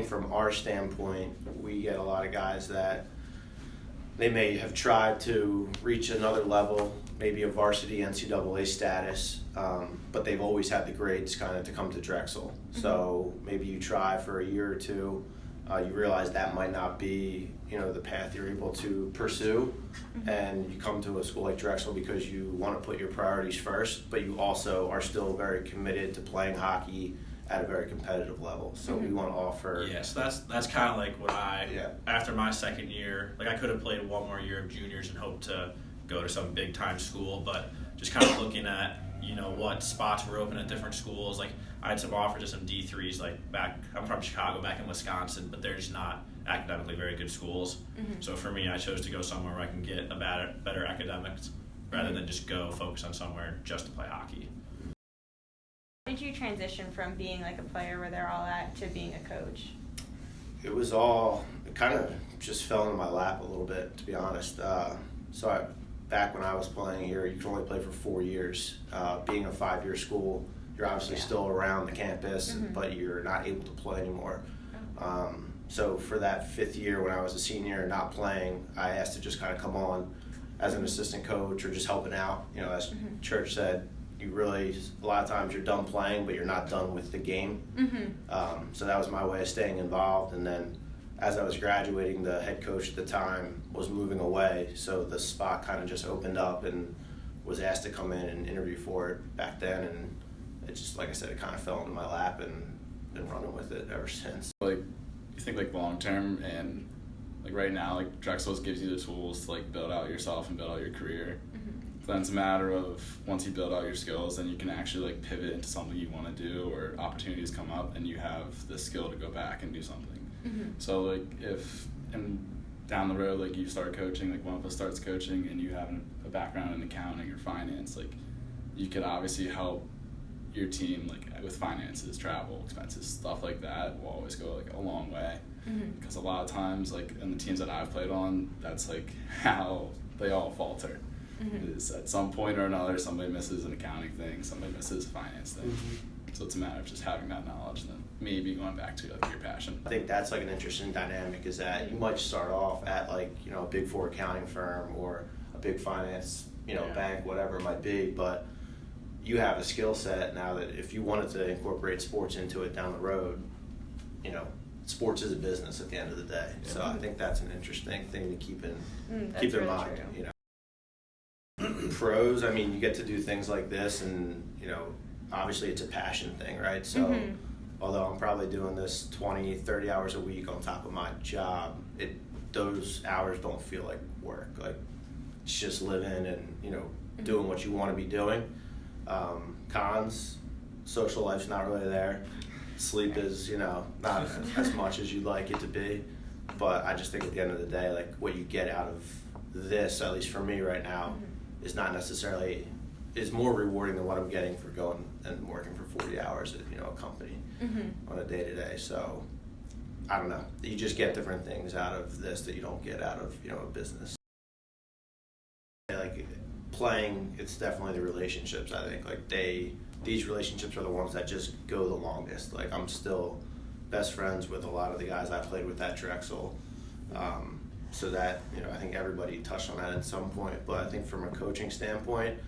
From our standpoint, we get a lot of guys that they may have tried to reach another level, maybe a varsity NCAA status, but they've always had the grades kind of to come to Drexel. So maybe you try for a year or two, you realize that might not be, the path you're able to pursue, and you come to a school like Drexel because you want to put your priorities first, but you also are still very committed to playing hockey at a very competitive level. So we want to offer. Yeah, so that's kind of like what after my second year, like I could have played one more year of juniors and hoped to go to some big time school, but just kind of looking at, what spots were open at different schools. Like I had some offers to some D3s, like I'm from Chicago, back in Wisconsin, but they're just not academically very good schools. So for me, I chose to go somewhere where I can get a better academics rather than just go focus on somewhere just to play hockey. How did you transition from being like a player where they're all at to being a coach? It kind of just fell into my lap a little bit, to be honest. Back when I was playing here, you can only play for 4 years. Being a 5-year school, you're obviously still around the campus, but you're not able to play anymore. So for that 5th year when I was a senior and not playing, I asked to just kind of come on as an assistant coach or just helping out. As Church said, a lot of times you're done playing, but you're not done with the game. So that was my way of staying involved. And then as I was graduating, the head coach at the time was moving away, so the spot kind of just opened up and was asked to come in and interview for it back then. And it just, like I said, it kind of fell into my lap and been running with it ever since. Like, you think like long term, and like right now, like Drexel gives you the tools to like build out yourself and build out your career. Then it's a matter of once you build out your skills, then you can actually like pivot into something you want to do, or opportunities come up and you have the skill to go back and do something. So like if down the road, like you start coaching, like one of us starts coaching and you have a background in accounting or finance, like you could obviously help your team like with finances, travel expenses, stuff like that will always go like a long way. Because a lot of times, like in the teams that I've played on, that's like how they all falter. Is at some point or another, somebody misses an accounting thing, somebody misses a finance thing. So it's a matter of just having that knowledge and then maybe going back to like your passion. I think that's like an interesting dynamic, is that you might start off at like, a big 4 accounting firm or a big finance, bank, whatever it might be, but you have a skill set now that if you wanted to incorporate sports into it down the road, sports is a business at the end of the day. So I think that's an interesting thing to keep in really mind. True. Pros, you get to do things like this, and obviously it's a passion thing, right? So although I'm probably doing this 20, 30 hours a week on top of my job, those hours don't feel like work. Like it's just living and doing what you want to be doing. Cons, social life's not really there. Sleep is not as much as you'd like it to be, but I just think at the end of the day, like what you get out of this, at least for me right now, is not necessarily is more rewarding than what I'm getting for going and working for 40 hours at a company on a day-to-day. So I don't know, you just get different things out of this that you don't get out of a business. Like playing, it's definitely the relationships. I think like these relationships are the ones that just go the longest. Like I'm still best friends with a lot of the guys I played with at Drexel. So that, I think everybody touched on that at some point, but I think from a coaching standpoint,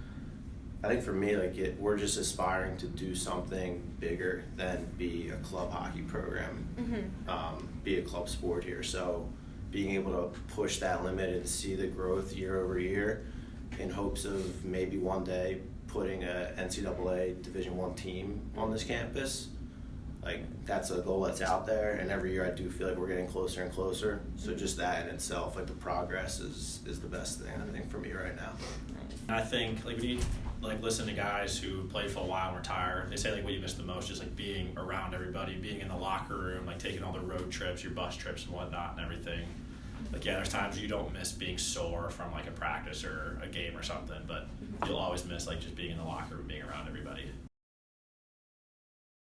I think for me, like we're just aspiring to do something bigger than be a club hockey program, be a club sport here. So being able to push that limit and see the growth year over year in hopes of maybe one day putting a NCAA Division I team on this campus, like that's a goal that's out there, and every year I do feel like we're getting closer and closer. So just that in itself, like the progress is the best thing I think for me right now. I think like when you listen to guys who played for a while and retire, they say like what you miss the most is like being around everybody, being in the locker room, like taking all the road trips, your bus trips and whatnot and everything. Like there's times you don't miss being sore from like a practice or a game or something, but you'll always miss like just being in the locker room, being around everybody.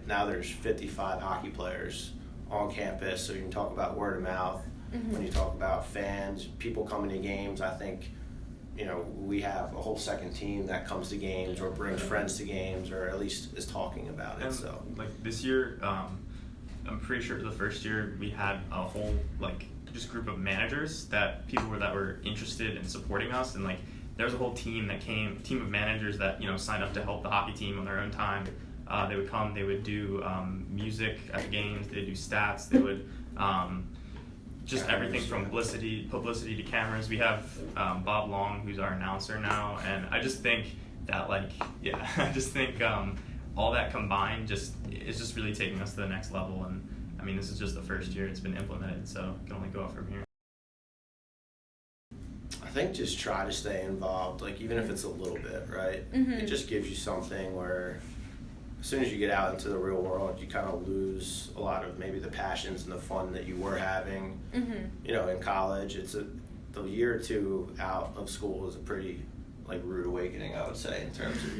Now there's 55 hockey players on campus, so you can talk about word of mouth. When you talk about fans, people coming to games, I think, we have a whole second team that comes to games or brings friends to games or at least is talking about it. And so like this year, I'm pretty sure the first year we had a whole like just group of managers that were interested in supporting us, and like there was a whole team of managers that signed up to help the hockey team on their own time. They would come, they would do music at the games, they would do stats, they would just everything from publicity to cameras. We have Bob Long, who's our announcer now, and I just think that I just think all that combined is just really taking us to the next level. And I mean, this is just the first year it's been implemented, so it can only go up from here. I think just try to stay involved, like even if it's a little bit, right? Mm-hmm. It just gives you something where as soon as you get out into the real world, you kind of lose a lot of maybe the passions and the fun that you were having. Mm-hmm. In college, the year or two out of school is a pretty rude awakening, I would say, in terms of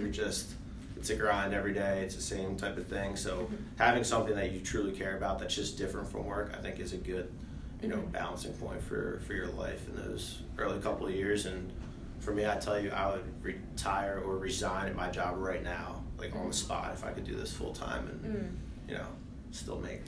it's a grind every day. It's the same type of thing. So having something that you truly care about that's just different from work, I think is a good, balancing point for your life in those early couple of years. And for me, I tell you, I would retire or resign at my job right now, on the spot, if I could do this full time and, still make